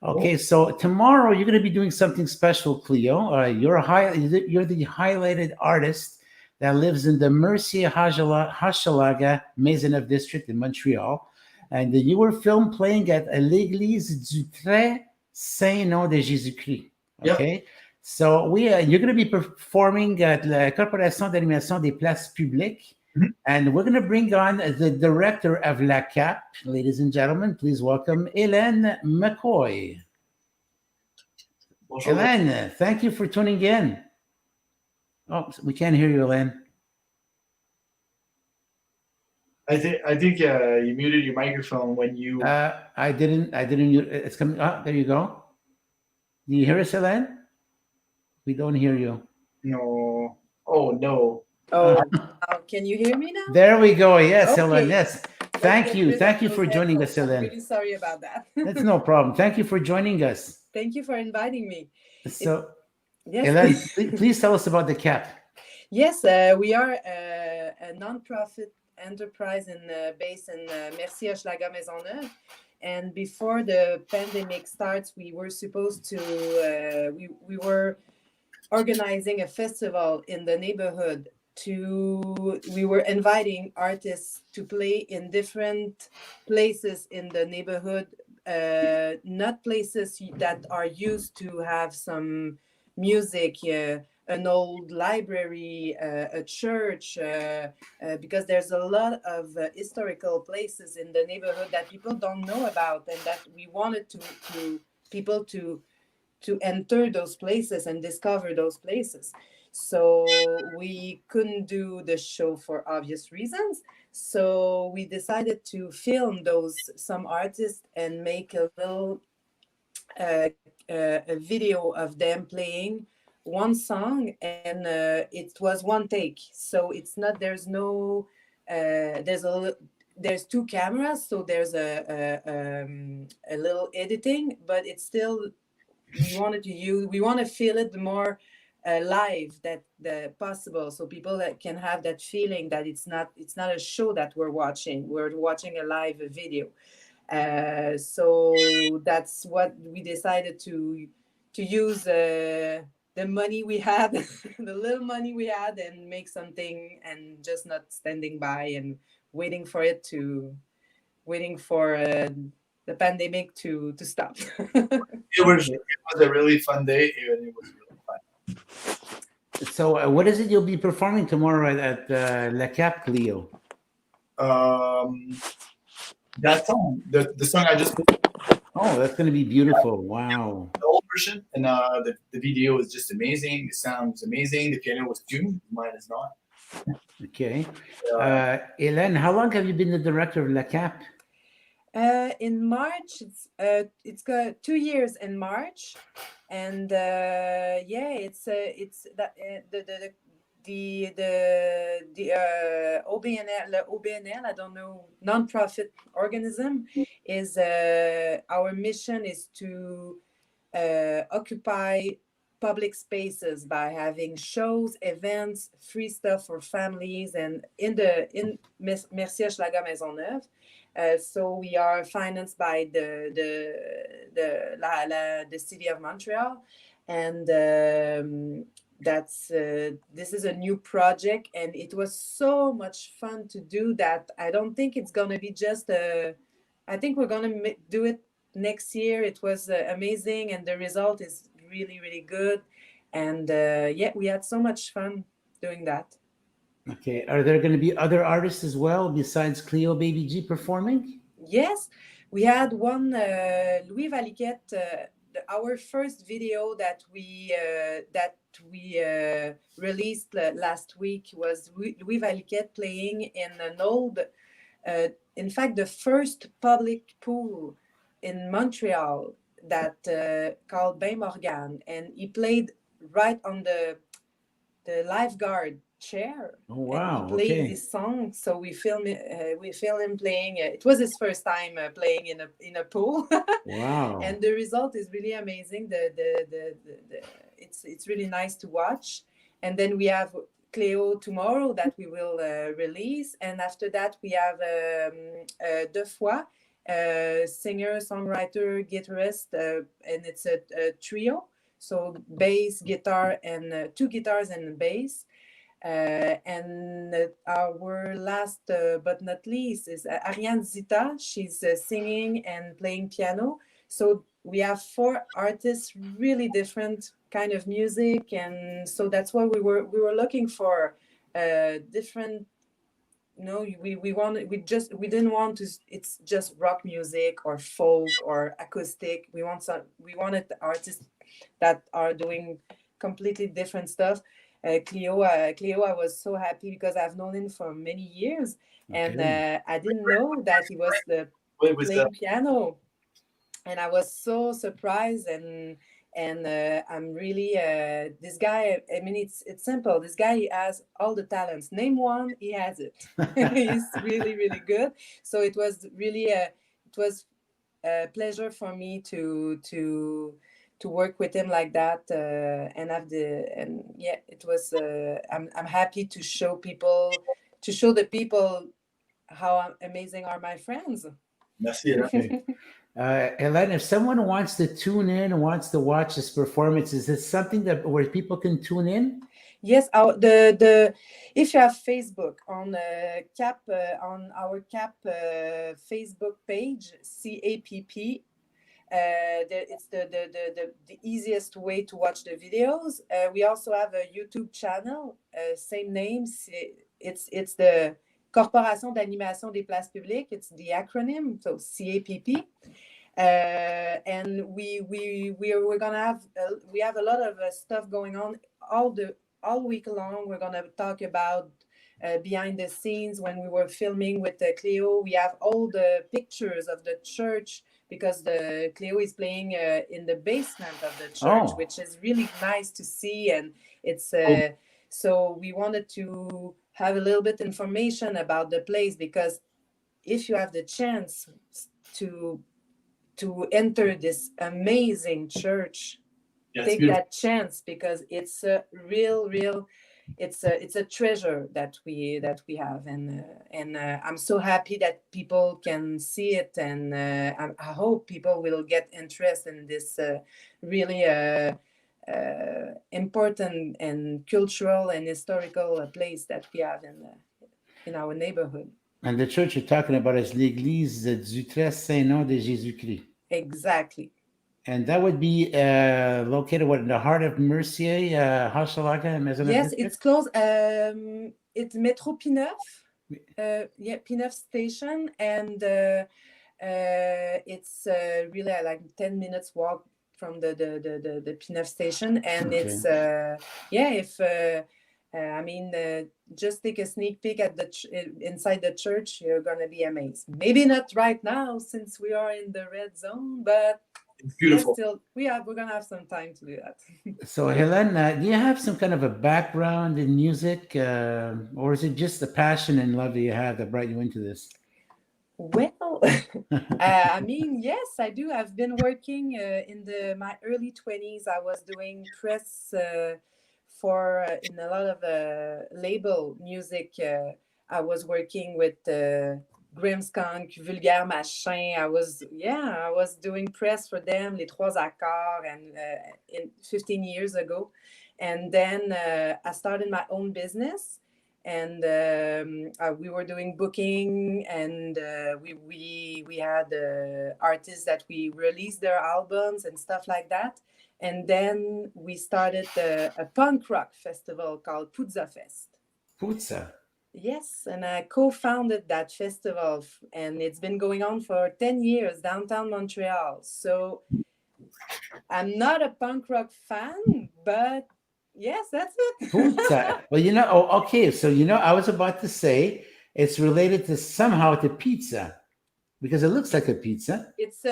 Okay, so tomorrow you're going to be doing something special, Cleo. You're the highlighted artist that lives in the Mercier-Hochelaga Maisonneuve district in Montreal, and you were filmed playing at l'Église du Très Saint Nom de Jésus-Christ. Okay. Yep. So you're going to be performing at la Corporation d'Animation des Places Publiques, and we're going to bring on the director of La Cap. Ladies and gentlemen, please welcome Hélène McCoy. Bonjour. Hélène, thank you for tuning in. Oh, we can't hear you, Hélène. I think you muted your microphone when you. I didn't. It's coming. Oh, there you go. Do you hear us, Hélène? We don't hear you. No. Oh, no. Oh, can you hear me now? There we go. Yes, okay. Hélène. Yes. Thank you. Thank you for joining us, Hélène. I'm really sorry about that. That's no problem. Thank you for joining us. Thank you for inviting me. So, yes. Hélène, please tell us about the CAP. Yes, we are a non-profit enterprise based in Mercier-Hochelaga Maisonneuve. And before the pandemic starts, we were supposed to, we were organizing a festival in the neighborhood. We were inviting artists to play in different places in the neighborhood, not places that are used to have some music, an old library, a church, because there's a lot of historical places in the neighborhood that people don't know about, and that we wanted people to enter those places and discover those places. So we couldn't do the show for obvious reasons. So we decided to film some artists and make a little a video of them playing one song, and it was one take. So it's not, there's two cameras, so there's a little editing, but it's still, we want to feel it more live that possible, so people that can have that feeling that it's not a show that we're watching a live video. So that's what we decided to use the money we had, the little money we had, and make something, and just not standing by and waiting for the pandemic to stop. It was a really fun day, and it was really fun. So what is it you'll be performing tomorrow at La Cap, Cleo? That song, the song I just. Oh, that's going to be beautiful. Wow. The old version, and the video is just amazing. The sound is amazing. The piano was tuned. Mine is not. Okay. Hélène, how long have you been the director of La Cap? In March, it's got 2 years in March, and it's the OBNL, I don't know, non-profit organism, is our mission is to occupy public spaces by having shows, events, free stuff for families, and in Mercier-Hochelaga Maisonneuve. So we are financed by the city of Montreal, and this is a new project, and it was so much fun to do that. I don't think it's gonna be just I think we're gonna do it next year. It was amazing, and the result is really, really good, and we had so much fun doing that. Okay, are there going to be other artists as well besides Cleo Baby G performing? Yes, We had one Louis Valiquet. Our first video that we released last week was Louis Valiquet playing in an old, in fact, the first public pool in Montreal that called Bain Morgan, and he played right on the lifeguard chair. Oh, wow. And he played Okay. this song, so we filmed him playing. It was his first time playing in a pool. Wow. And the result is really amazing. It's really nice to watch. And then we have Cleo tomorrow that we will release, and after that we have Deux Fois, singer, songwriter, guitarist, and it's a trio. So bass, guitar, and 2 guitars and bass. And our last but not least is Ariane Zita. She's singing and playing piano. So we have 4 artists, really different kind of music, and so that's why we were looking for different. We didn't want to. It's just rock music or folk or acoustic. We wanted artists that are doing completely different stuff. Cleo, I was so happy because I've known him for many years, and I didn't know that he was playing piano, and I was so surprised. And I'm really this guy. I mean, it's simple. This guy, he has all the talents. Name one, he has it. He's really, really good. So it was really a pleasure for me to work with him like that, it was. I'm happy to show the people how amazing are my friends. Merci. Hélène, if someone wants to tune in and wants to watch this performance, is it something where people can tune in? Yes, if you have Facebook on our CAP Facebook page, CAPP. It's the easiest way to watch the videos. We also have a YouTube channel, same name. It's the Corporation d'Animation des Places Publiques. It's the acronym, so CAPP. And we're gonna have we have a lot of stuff going on all week long. We're gonna talk about behind the scenes when we were filming with Cleo. We have all the pictures of the church, because the Cleo is playing in the basement of the church, which is really nice to see. And it's so we wanted to have a little bit information about the place, because if you have the chance to enter this amazing church, take that chance, because it's a real it's a treasure that we have, and I'm so happy that people can see it, and I hope people will get interest in this really important and cultural and historical place that we have in our neighborhood. And the church you're talking about is l'Église du Très Saint Nom de Jésus-Christ. Exactly. And that would be located in the heart of Mercier, Hochelaga, Maisonneuve? Yes, it's close. It's Metro P9. P9 station, and it's really like 10 minutes walk from the P9 station, and it's just take a sneak peek at inside the church. You're gonna be amazed. Maybe not right now since we are in the red zone, but it's beautiful. We're gonna have some time to do that. So Hélène, do you have some kind of a background in music, or is it just the passion and love that you have that brought you into this? Well, yes, I do. I've been working in my early 20s. I was doing press for in a lot of label music. I was working with Grimskunk, Vulgaire Machin. I was doing press for them, Les Trois Accords, and 15 years ago. And then I started my own business, and we were doing booking, and we had artists that we released their albums and stuff like that. And then we started a punk rock festival called Puzza Fest. Puzza? Yes, and I co-founded that festival, and it's been going on for 10 years, downtown Montreal. So I'm not a punk rock fan, but yes, that's it. Pizza. Well, okay. So, I was about to say it's related to somehow to pizza because it looks like a pizza. It's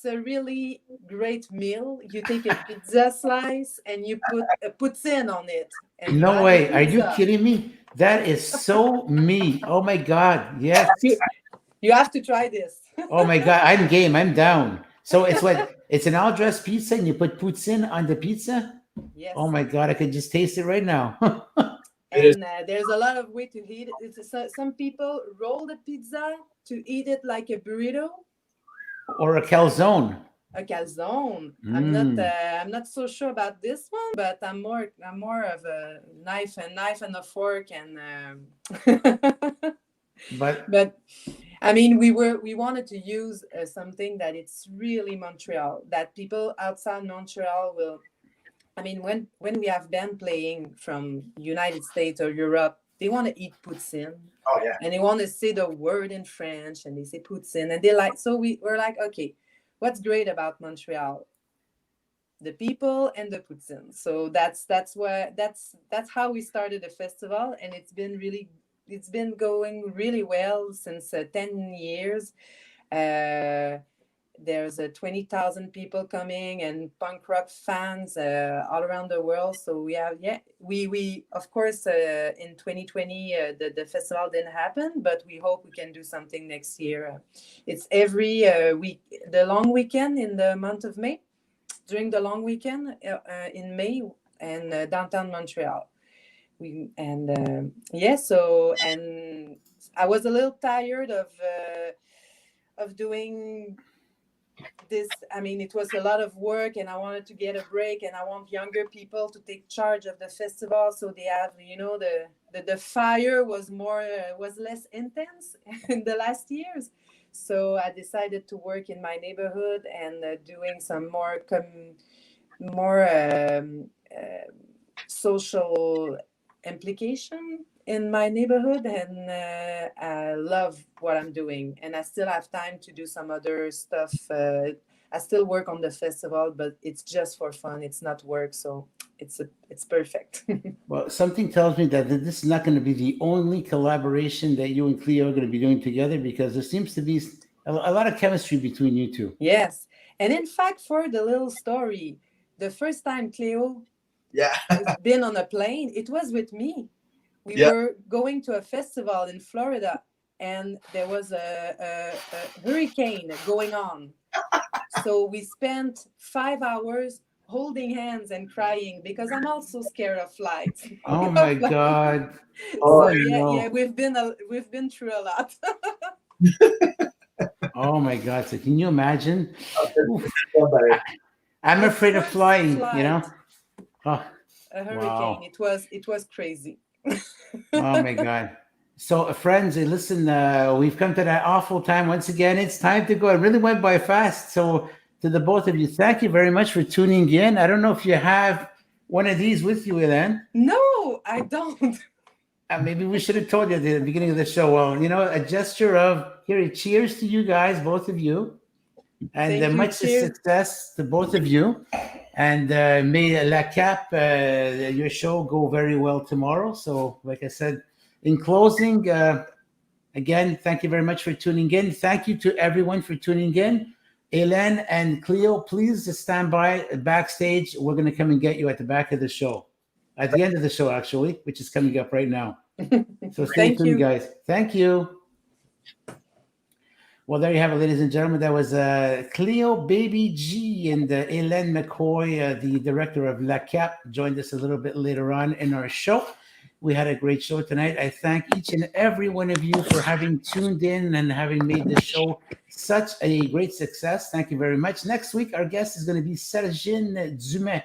a really great meal. You take a pizza slice and you put a poutine on it. And you No have way. a Are you pizza. kidding me? That is so me. Oh my God. Yes. You have to try this. Oh my God. I'm game. I'm down. So it's an all dressed pizza and you put poutine on the pizza? Yes. Oh my God. I could just taste it right now. And there's a lot of way to eat it. Some people roll the pizza to eat it like a burrito. Or a calzone. A calzone. Mm. I'm not so sure about this one, but I'm more of a knife and a fork and. But I mean, we wanted to use something that it's really Montreal, that people outside Montreal will. I mean, when we have band playing from United States or Europe, they want to eat poutine. Oh yeah. And they want to say the word in French, and they say poutine, and they like. So we're like, okay, what's great about Montreal? The people and the poutine. So that's how we started the festival, and it's been going really well since 10 years. There's 20,000 people coming and punk rock fans all around the world. So we have, we of course, in 2020, the festival didn't happen, but we hope we can do something next year. It's every week, the long weekend in the month of May, during the long weekend in May and downtown Montreal. So I was a little tired of doing this. I mean, it was a lot of work, and I wanted to get a break, and I want younger people to take charge of the festival, so they have, the fire was less intense in the last years. So I decided to work in my neighborhood and doing some more social implication in my neighborhood, and I love what I'm doing, and I still have time to do some other stuff. I still work on the festival, but it's just for fun. It's not work, so it's perfect. Well, something tells me that this is not going to be the only collaboration that you and Cleo are going to be doing together, because there seems to be a lot of chemistry between you two. Yes, and in fact, for the little story, the first time Cleo has been on a plane, it was with me. We were going to a festival in Florida, and there was a hurricane going on. So we spent 5 hours holding hands and crying, because I'm also scared of flights. Oh my God! Oh, so we've been through a lot. Oh my God! So can you imagine? I'm afraid of flying. Oh, a hurricane. Wow. It was crazy. Oh my God. So friends, listen, we've come to that awful time once again. It's time to go. It really went by fast. So to the both of you, thank you very much for tuning in. I don't know if you have one of these with you, Hélène. No, I don't. Maybe we should have told you at the beginning of the show. Well, a gesture of cheers to you guys, both of you. And much success to both of you. And may La Cap, your show, go very well tomorrow. So, like I said, in closing, again, thank you very much for tuning in. Thank you to everyone for tuning in. Hélène and Cleo, please just stand by backstage. We're going to come and get you at the back of the show. At the end of the show, actually, which is coming up right now. So stay tuned, guys. Thank you. Well, there you have it, ladies and gentlemen. That was Cleo Baby G and Hélène McCoy, the director of La Cap, joined us a little bit later on in our show. We had a great show tonight. I thank each and every one of you for having tuned in and having made this show such a great success. Thank you very much. Next week, our guest is going to be Sergine Dumais.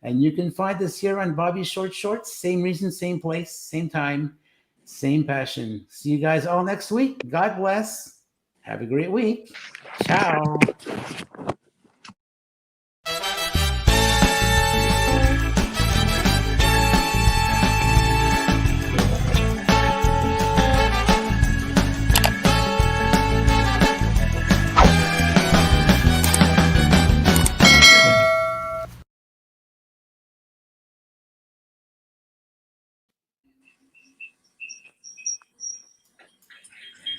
And you can find us here on Bobby Short Shorts. Same reason, same place, same time, same passion. See you guys all next week. God bless. Have a great week. Ciao.